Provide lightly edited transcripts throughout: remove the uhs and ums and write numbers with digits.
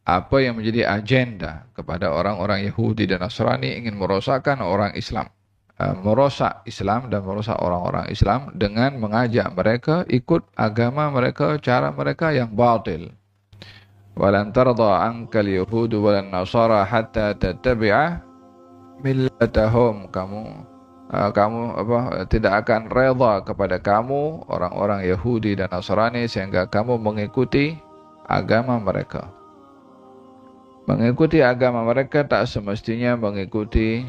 apa yang menjadi agenda kepada orang-orang Yahudi dan Nasrani ingin merosakkan orang Islam. Merosak Islam dan merosak orang-orang Islam dengan mengajak mereka ikut agama mereka, cara mereka yang batil. Walan tarda ankal yahudu walan nasara hatta tattabi'a millatahum. Kamu tidak akan reda kepada kamu orang-orang Yahudi dan Nasrani sehingga kamu mengikuti agama mereka. Mengikuti agama mereka tak semestinya mengikuti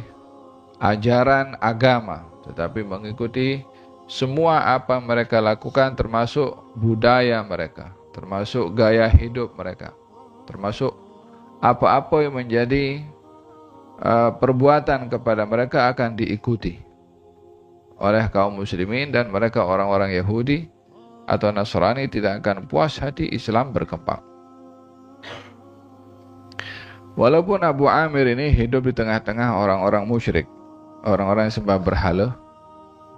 ajaran agama, tetapi mengikuti semua apa mereka lakukan, termasuk budaya mereka, termasuk gaya hidup mereka, termasuk apa-apa yang menjadi perbuatan kepada mereka akan diikuti oleh kaum muslimin, dan mereka orang-orang Yahudi atau Nasrani tidak akan puas hati Islam berkembang. Walaupun Abu Amir ini hidup di tengah-tengah orang-orang musyrik, orang-orang yang sembah berhala,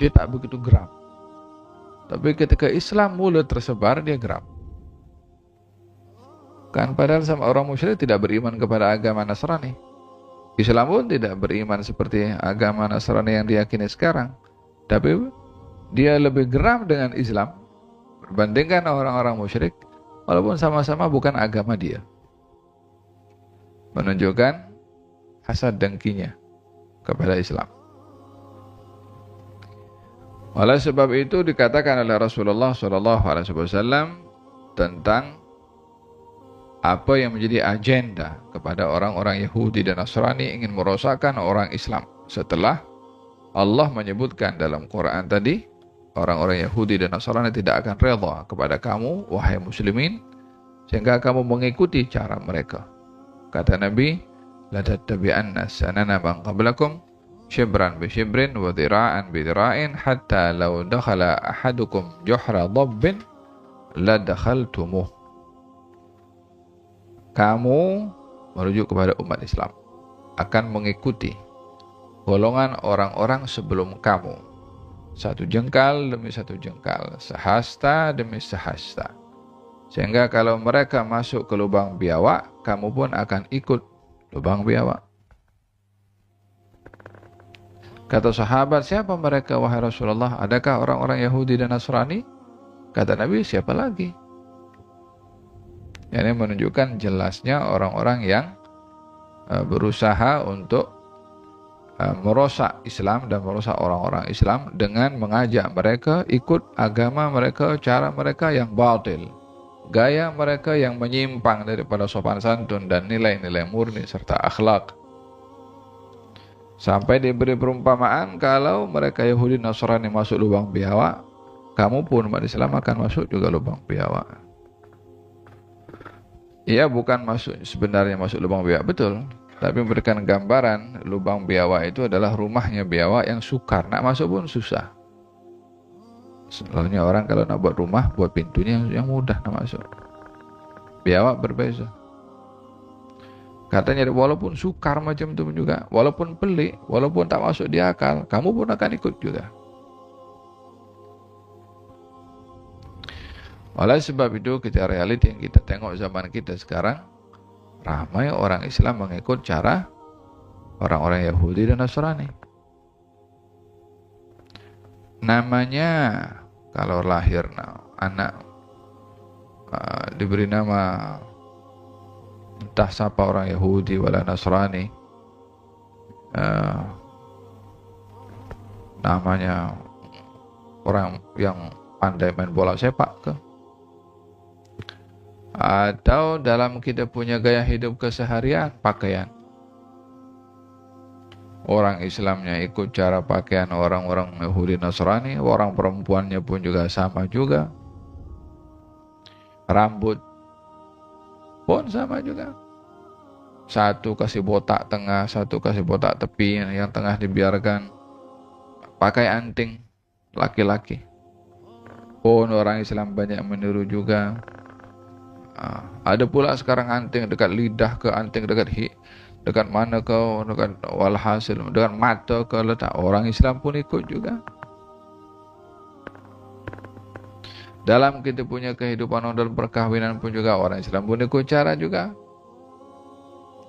dia tak begitu geram. Tapi ketika Islam mulai tersebar, dia geram. Kan padahal sama orang musyrik tidak beriman kepada agama Nasrani. Islam pun tidak beriman seperti agama Nasrani yang diyakini sekarang. Tapi dia lebih geram dengan Islam berbandingkan orang-orang musyrik, walaupun sama-sama bukan agama dia. Menunjukkan hasad dengkinya kepada Islam. Oleh sebab itu dikatakan oleh Rasulullah SAW tentang apa yang menjadi agenda kepada orang-orang Yahudi dan Nasrani ingin merosakkan orang Islam. Setelah Allah menyebutkan dalam Quran tadi, orang-orang Yahudi dan Nasrani tidak akan rela kepada kamu, wahai muslimin, sehingga kamu mengikuti cara mereka. Kata Nabi, la tattabi'anna sanana man qablakum shibran bi shibrin wa dhira'an bi dhira'in hatta law dakhala ahadukum juhra dhabbin la dakhaltumuh. Kamu merujuk kepada umat Islam akan mengikuti golongan orang-orang sebelum kamu, satu jengkal demi satu jengkal, sehasta demi sehasta, sehingga kalau mereka masuk ke lubang biawak, kamu pun akan ikut lubang biawak. Kata sahabat, siapa mereka wahai Rasulullah? Adakah orang-orang Yahudi dan Nasrani? Kata Nabi, siapa lagi? Ini menunjukkan jelasnya orang-orang yang berusaha untuk merosak Islam dan merosak orang-orang Islam dengan mengajak mereka ikut agama mereka, cara mereka yang batil, gaya mereka yang menyimpang daripada sopan santun dan nilai-nilai murni serta akhlak. Sampai diberi perumpamaan, kalau mereka Yahudi Nasrani masuk lubang biawak, kamu pun umat Islam akan masuk juga lubang biawak. Ia bukan sebenarnya masuk lubang biawak, betul, tapi memberikan gambaran lubang biawak itu adalah rumahnya biawak yang sukar, nak masuk pun susah. Selalunya orang kalau nak buat rumah, buat pintunya yang mudah nak masuk. Biawak berbeza. Katanya walaupun sukar macam itu juga, walaupun pelik, walaupun tak masuk di akal, kamu pun akan ikut juga. Oleh sebab itu, kita realiti yang kita tengok zaman kita sekarang, ramai orang Islam mengikut cara orang-orang Yahudi dan Nasrani. Namanya, kalau lahir anak diberi nama entah siapa orang Yahudi wala Nasrani, namanya orang yang pandai main bola sepak ke, atau dalam kita punya gaya hidup keseharian, pakaian. Orang Islamnya ikut cara pakaian orang-orang Yahudi Nasrani, orang perempuannya pun juga sama juga. Rambut pun sama juga. Satu kasih botak tengah, satu kasih botak tepi, yang tengah dibiarkan. Pakai anting laki-laki. Pun orang Islam banyak meniru juga. Ada pula sekarang anting dekat lidah ke, anting dekat mana kau, dekat walhasil, dekat mata ke letak. Orang Islam pun ikut juga. Dalam kita punya kehidupan dalam perkahwinan pun juga orang Islam pun ikut cara juga.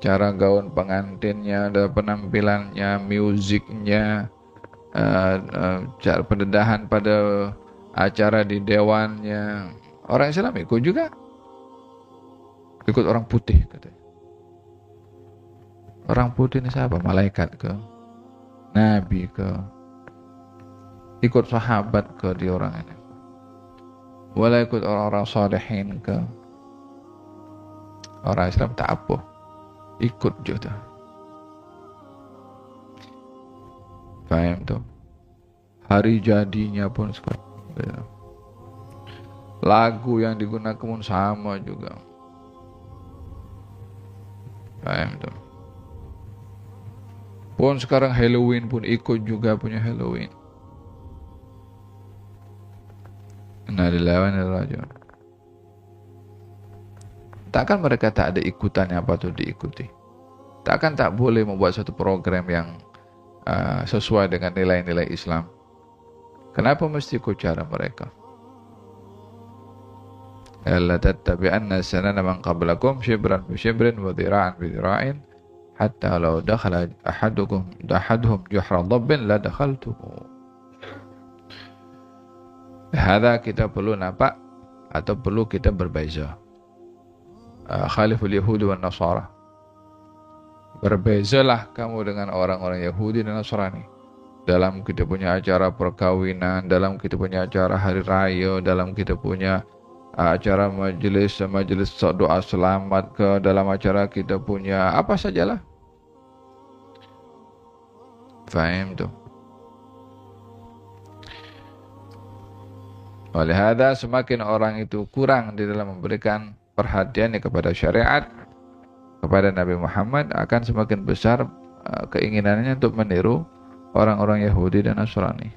cara gaun pengantinnya, ada penampilannya, musiknya, cara pendedahan pada acara di dewannya. Orang Islam ikut juga, ikut orang putih katanya. Orang putih ini siapa? Malaikat ke? Nabi ke? Ikut sahabat ke di orang ini? Wala ikut orang-orang salihin ke? Orang Islam tak apa, ikut juga. Paham tuh? Hari jadinya pun sekarang, lagu yang digunakan pun sama juga. Paham tuh? Pun sekarang Halloween pun ikut juga punya Halloween. Inna lillahi wa inna ilaihi raji'un. Takkan mereka tak ada ikutannya apa tuh diikuti? Takkan tak boleh membuat satu program yang sesuai dengan nilai-nilai Islam? Kenapa mesti ikut cara mereka? Alla tattabi'anna sanana man qablakum shibran bi shibrin wa dhira'an bi dhira'in hatta law dakhala ahaduhum juhra dhabbin la dakhaltuhu. Hadza kita perlu nampak atau perlu kita berbeza. Khaliful Yahudi wan Nasara. Berbezalah kamu dengan orang-orang Yahudi dan Nasrani. Dalam kita punya acara perkawinan, dalam kita punya acara hari raya, dalam kita punya acara majelis doa selamat ke, dalam acara kita punya apa sajalah. Faham tu? Oleh hada semakin orang itu kurang di dalam memberikan perhatiannya kepada syariat, kepada Nabi Muhammad, akan semakin besar keinginannya untuk meniru orang-orang Yahudi dan Nasrani.